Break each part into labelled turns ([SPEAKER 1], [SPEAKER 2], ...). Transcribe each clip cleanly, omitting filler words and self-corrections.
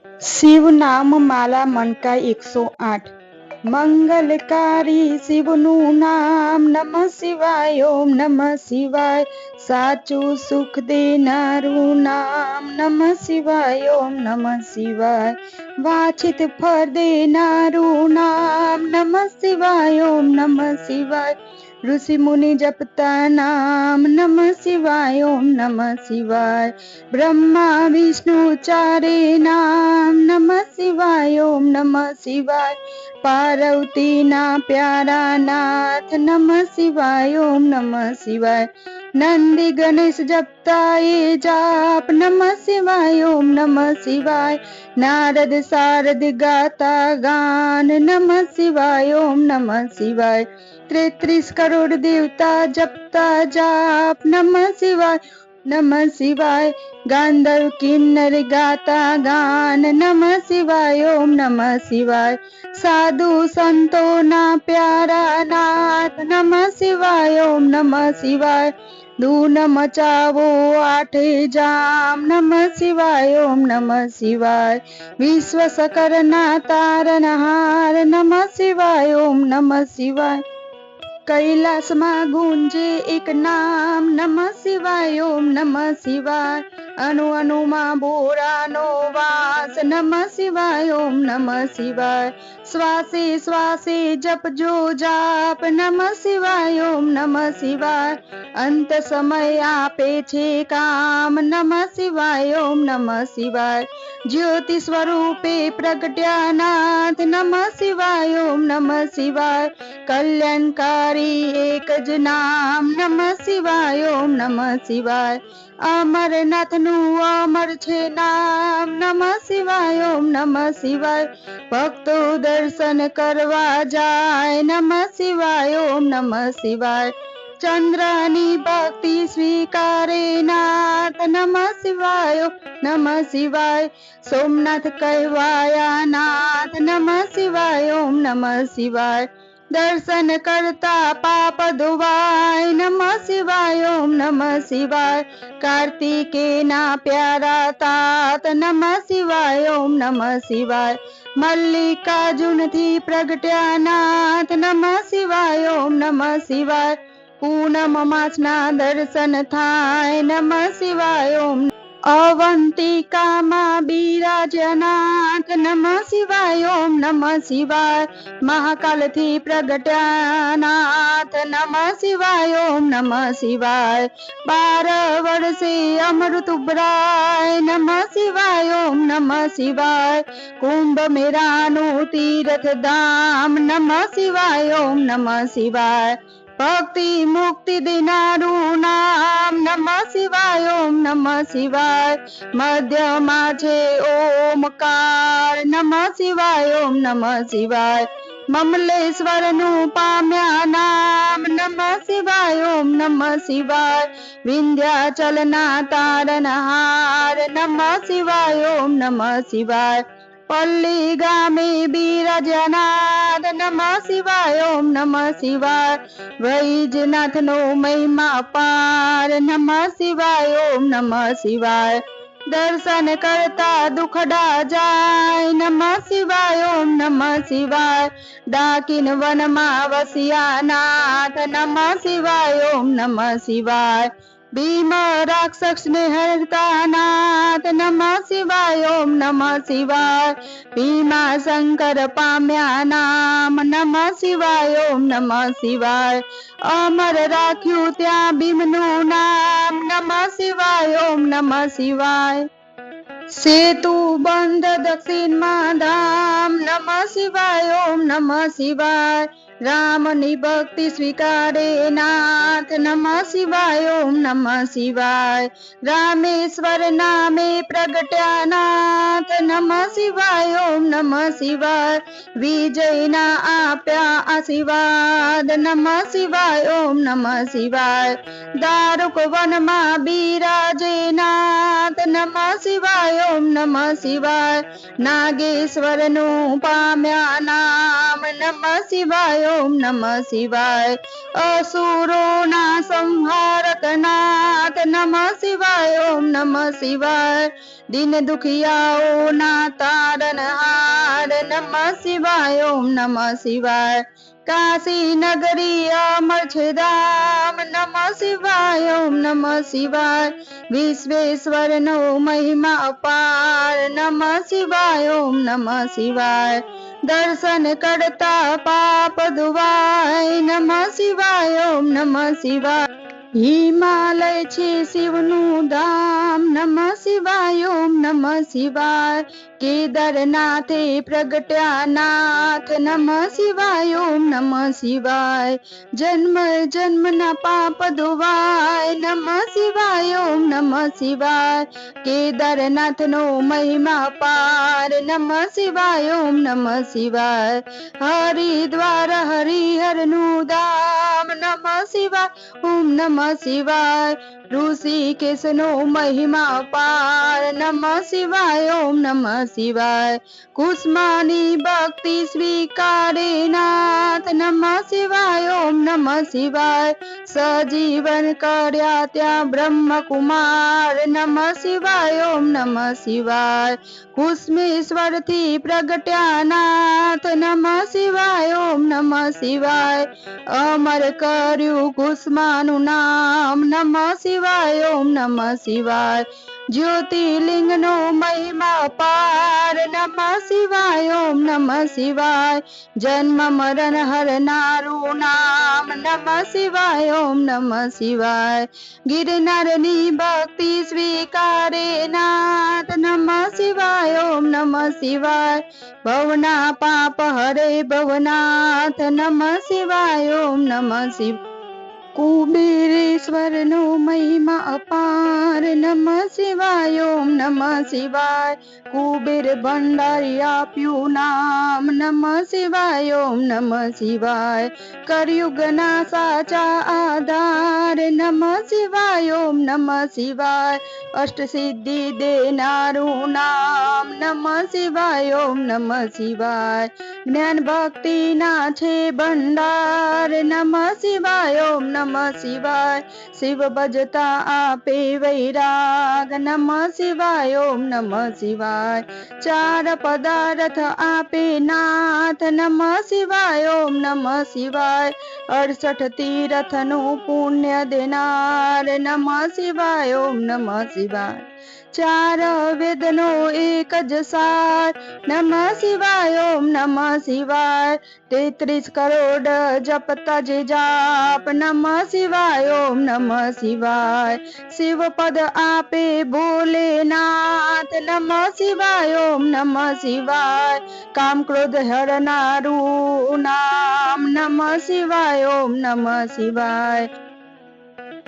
[SPEAKER 1] શિવ નામ માલા મનકા 108 મંગલકારી શિવનું નામ નમઃ શિવાય ઓમ નમઃ શિવાય સાચું સુખ દેનારું નામ નમઃ શિવાય ઓમ નમઃ શિવાય વાંછિત ફળ દેનારું નામ નમઃ શિવાય ઓમ નમઃ શિવાય ઋષિ મુનિ જપતા નામ નમઃ શિવાય ઓમ નમઃ શિવાય બ્રહ્મા વિષ્ણુ ચારે નામ નમઃ શિવાય ઓમ નમઃ શિવાય પાર્વતીના પ્યારા નાથ નમઃ શિવાય ઓમ નમઃ શિવાય નંદી ગણેશ જપતા એ જાપ નમઃ શિવાય ઓમ નમઃ શિવાય નારદ શારદ ગાતા ગાન નમઃ શિવાય ઓમ નમઃ શિવાય 33 કરોડ દેવતા જપતા જાપ નમઃ શિવાય નમઃ શિવાય ગાંધર્વ કિન્નર ગાતા ગાન નમઃ શિવાય ઓમ નમઃ શિવાય સાધુ સંતોના પ્યારા નાથ નમઃ શિવાય ઓમ નમઃ શિવાય ધૂન મચાવો આઠે જામ નમઃ શિવાય ઓમ નમઃ શિવાય વિશ્વ શકરના તારનહાર નમઃ શિવાય ઓમ નમઃ શિવાય કૈલાસમાં ગુંજે એક નામ નમઃ શિવાય ઓમ નમઃ શિવાય અણુ અણુમાં બોરાનો વાસ નમઃ શિવાય ઓમ નમઃ શિવાય શ્વાસે શ્વાસે જપજો જાપ નમઃ શિવાય ઓમ નમઃ શિવાય અંત સમય આપે છે કામ નમઃ શિવાય ઓમ નમઃ શિવાય જ્યોતિ સ્વરૂપે પ્રગટ્યા નાથ નમઃ શિવાય ઓમ નમઃ શિવાય કલ્યાણકારી એક જ નામ નમઃ શિવાય ઓમ નમઃ શિવાય અમરનાથનું અમર છે નામ નમઃ શિવાય ઓમ નમઃ શિવાય ભક્તો દર્શન કરવા જાય નમઃ શિવાય ઓમ નમઃ શિવાય ચંદ્રની ભક્તિ સ્વીકારે નાથ નમઃ શિવાય નમઃ શિવાય સોમનાથ કહેવાયા નાથ નમઃ શિવાય ઓમ નમઃ શિવાય દર્શન કરતા પાપ ધોવાય નમઃ શિવાય ઓમ નમઃ શિવાય કાર્તિકેયના પ્યારા તાત નમઃ શિવાય ઓમ નમઃ શિવાય મલ્લિકાર્જુનથી પ્રગટ્યા નાથ નમઃ શિવાય ઓમ નમઃ શિવાય પૂનમ માસના દર્શન થાય નમઃ શિવાય ઓમ અવંતિકામાં બિરાજનાથ નમઃ શિવાય ઓમ નમઃ શિવાય મહાકાલથી પ્રગટ્યા નાથ નમઃ શિવાય ઓમ નમઃ શિવાય 12 વર્ષે અમૃત ઉભરાય નમઃ શિવાય ઓમ નમઃ શિવાય કુંભ મેળાનું તીર્થ ધામ નમઃ શિવાય ઓમ નમઃ શિવાય ભક્તિ મુક્તિ દેનારું નામ નમઃ શિવાય ઓમ નમઃ શિવાય મધ્યમાં છે ઓમકાર નમઃ શિવાય ઓમ નમઃ શિવાય મમલેશ્વરનું પામ્યા નામ નમઃ શિવાય ઓમ નમઃ શિવાય વિંધ્યાચલના તારનહાર નમઃ શિવાય ઓમ નમઃ શિવાય પલ્લી ગામે બિરાજનાથ નમઃ શિવાય ઓમ નમઃ શિવાય વૈજનાથનો મહિમા પાર નમઃ શિવાય ઓમ નમઃ શિવાય દર્શન કરતા દુખડા જાય નમઃ શિવાય ઓમ નમઃ શિવાય ડાકીન વનમાં વસ્યા નાથ નમઃ શિવાય ઓમ નમઃ શિવાય ભીમ રાક્ષસને હરતા નાથ નમઃ શિવાય ઓમ નમઃ શિવાય ભીમા શંકર પામ્યા નામ નમઃ શિવાય ઓમ નમઃ શિવાય અમર રાખ્યું ત્યાં ભીમનું નામ નમઃ શિવાય ઓમ નમઃ શિવાય સેતુ બંધ દક્ષિણમાં ધામ નમઃ શિવાય ઓમ નમઃ શિવાય રામની ભક્તિ સ્વીકારે નાથ નમઃ શિવાય ઓમ નમઃ શિવાય રામેશ્વર નામે પ્રગટ્યા નાથ નમઃ શિવાય ઓમ નમઃ શિવાય વિજયના આપ્યા આશીર્વાદ નમઃ શિવાય ઓમ નમઃ શિવાય દારૂક વનમાં બિરાજે નાથ નમઃ શિવાય ઓમ નમઃ શિવાય નાગેશ્વરનું પામ્યા નામ નમઃ શિવાય ઓમ નમઃ શિવાય અસુરોના સંહારક નાથ નમઃ શિવાય ઓમ નમઃ શિવાય દિન દુખિયાઓના નમઃ શિવાય ઓમ નમઃ શિવાય કાશી નગરી અમર છે ધામ નમઃ શિવાય ઓમ નમઃ શિવાય વિશ્વેશ્વર નો મહિમા અપાર નમઃ શિવાય ઓમ નમઃ શિવાય દર્શન કરતા પાપ ધુવાય નમઃ શિવાય ઓમ નમઃ શિવાય હિમાલય છે શિવનું ધામ નમઃ શિવાય ઓમ નમઃ શિવાય કેદારનાથે પ્રગટ્યા નાથ નમઃ શિવાય ઓમ નમઃ શિવાય જન્મ જન્મના પાપ ધોવાય નમઃ શિવાય ઓમ નમઃ શિવાય કેદારનાથનો મહિમા પાર નમઃ શિવાય ઓમ નમઃ શિવાય હરિદ્વાર હરિહરનું ધામ નમઃ શિવાય ઓમ નમઃ શિવાય ઋષિકેશનો મહિમા પાર નમઃ શિવાય ઓમ નમઃ શિવાય કુષ્માની ભક્તિ સ્વીકારે નાથ નમઃ શિવાય ઓમ નમઃ શિવાય સજીવન કર્યા ત્યાં બ્રહ્મકુમાર નમઃ શિવાય ઓમ નમઃ શિવાય કુષ્મેશ્વર થી પ્રગટ્યા નાથ નમઃ શિવાય ઓમ નમઃ શિવાય અમર કર્યું કુષ્માનું નામ નમઃ શિવાય ઓમ નમઃ શિવાય જ્યોતિર્લિંગનો મહિમા પાર નમઃ શિવાય ઓમ નમઃ શિવાય જન્મ મરણ હરનારું નામ નમઃ શિવાય ઓમ નમઃ શિવાય ગિરનારની ભક્તિ સ્વીકારે નાથ નમઃ શિવાય ઓમ નમઃ શિવાય ભવના પાપ હરે ભવનાથ નમઃ શિવાય ઓમ નમઃ શિવાય કુબેરેશ્વર નો મહિમા અપાર નમઃ શિવાય ઓમ નમઃ શિવાય કુબેર ભંડારી આપ્યું નામ નમઃ શિવાય ઓમ નમઃ શિવાય કળિયુગના સાચા આધાર નમઃ શિવાય ઓમ નમઃ શિવાય અષ્ટસિદ્ધિ દેનારું નામ નમઃ શિવાય ઓમ નમઃ શિવાય જ્ઞાન ભક્તિ ના છે ભંડાર નમઃ શિવાય ઓમ નમઃ શિવાય શિવ ભજતા આપે વૈરાગ નમઃ શિવાય ઓમ નમઃ શિવાય ચાર પદાર્થ આપે નાથ નમઃ શિવાય ઓમ નમઃ શિવાય 68 તીર્થ નું પુણ્ય દેનાર નમઃ શિવાય ઓમ નમઃ શિવાય ચાર વેદનો એક જ સાર નમઃ શિવાય ઓમ નમઃ શિવાય 33 કરોડ જપતા જે જાપ નમઃ શિવાય ઓમ નમઃ શિવાય શિવ પદ આપે ભોલેનાથ નમઃ શિવાય ઓમ નમઃ શિવાય કામ ક્રોધ હરનારું નામ નમઃ શિવાય ઓમ નમઃ શિવાય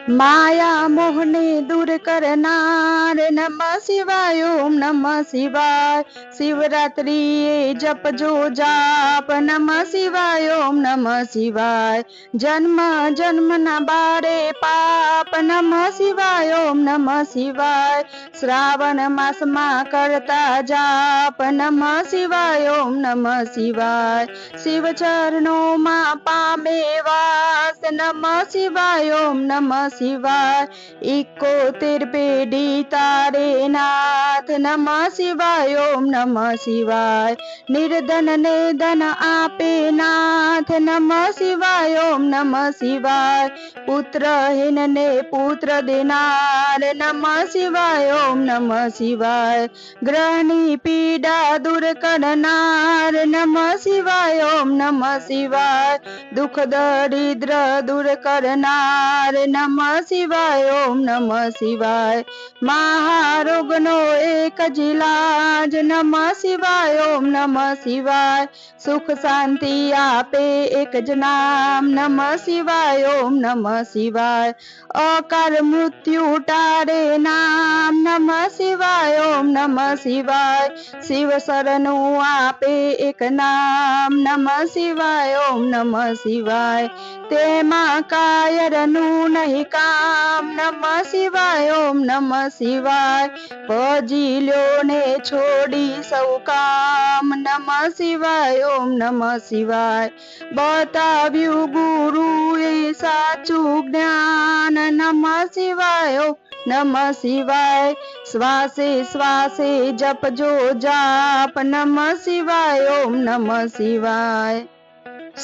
[SPEAKER 1] માયા મોહને દૂર કરનાર નમઃ શિવાય ઓમ નમઃ શિવાય શિવરાત્રિએ જપજો જાપ નમઃ શિવાય ઓમ નમઃ શિવાય જન્મ જન્મના બારે પાપ નમઃ શિવાય ઓમ નમઃ શિવાય શ્રાવણ માસમાં કરતા જાપ નમઃ શિવાય ઓમ નમઃ શિવાય શિવ ચરણોમાં પામે વાસ નમઃ શિવાય ઓમ નમઃ શિવાય 71 પેઢી તારે નાથ નમઃ શિવાય ઓમ નમઃ શિવાય નિર્ધન ને ધન આપે નાથ નમઃ શિવાય ઓમ નમઃ શિવાય પુત્રહીન ને પુત્ર દેનાર નમઃ શિવાય ઓમ નમઃ શિવાય ગ્રહની પીડા દૂર કરનાર નમઃ શિવાય ઓમ નમઃ શિવાય દુઃખ દરિદ્ર દૂર કરનાર નમઃ શિવાય ઓમ નમઃ શિવાય મહારોગનો એક જ ઇલાજ નમઃ શિવાય ઓમ નમઃ શિવાય સુખ શાંતિ આપે એક જ નામ નમઃ શિવાય ઓમ નમઃ શિવાય અકાલ મૃત્યુ ટાળે નામ નમઃ શિવાય ઓમ નમઃ શિવાય શિવ શરણું આપે એક નામ નમઃ શિવાય ઓમ નમઃ શિવાય તેમાં કાયરનું નહીં કામ નમઃ શિવાય ઓમ નમઃ શિવાય ભજી લ્યો ને છોડી સૌ કામ નમઃ શિવાય ઓમ નમઃ શિવાય બતાવ્યું ગુરુએ સાચું જ્ઞાન નમઃ શિવાય ઓમ નમઃ શિવાય. શ્વાસે શ્વાસે જપજો જાપ નમઃ શિવાય ઓમ નમઃ શિવાય.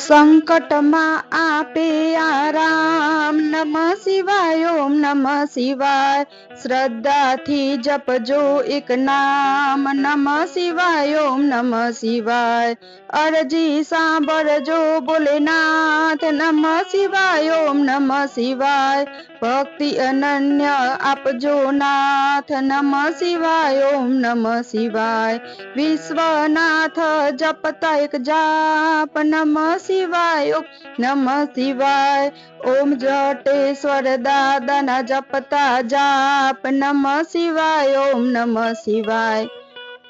[SPEAKER 1] સંકટમાં આપે આરામ નમઃ શિવાય ઓમ નમઃ શિવાય. શ્રદ્ધાથી જપજો એક નામ નમઃ શિવાય ઓમ નમઃ શિવાય. અરજી સાંભળજો ભોલેનાથ નમઃ શિવાય ઓમ નમઃ શિવાય. ભક્તિ અનન્ય આપજો નાથ નમઃ શિવાય ઓમ નમઃ શિવાય. વિશ્વનાથ જપતા એક જાપ નમઃ શિવાય ઓમ નમઃ શિવાય. ઓમ જટેશ્વર દાદાના જપતા જાપ નમઃ શિવાય ઓમ નમઃ શિવાય.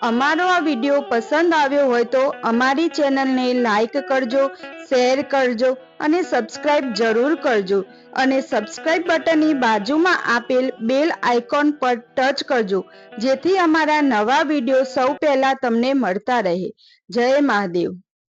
[SPEAKER 1] અમારો આ વિડીયો પસંદ આવ્યો હોય તો અમારી ચેનલને લાઈક કરજો, શેર કરજો અને સબસ્ક્રાઇબ જરૂર કરજો. અને સબસ્ક્રાઇબ બટનની બાજુમાં આપેલ બેલ આઇકોન પર ટચ કરજો, જેથી અમારા નવા વિડીયો સૌ પહેલા તમને મળતા રહે. જય મહાદેવ.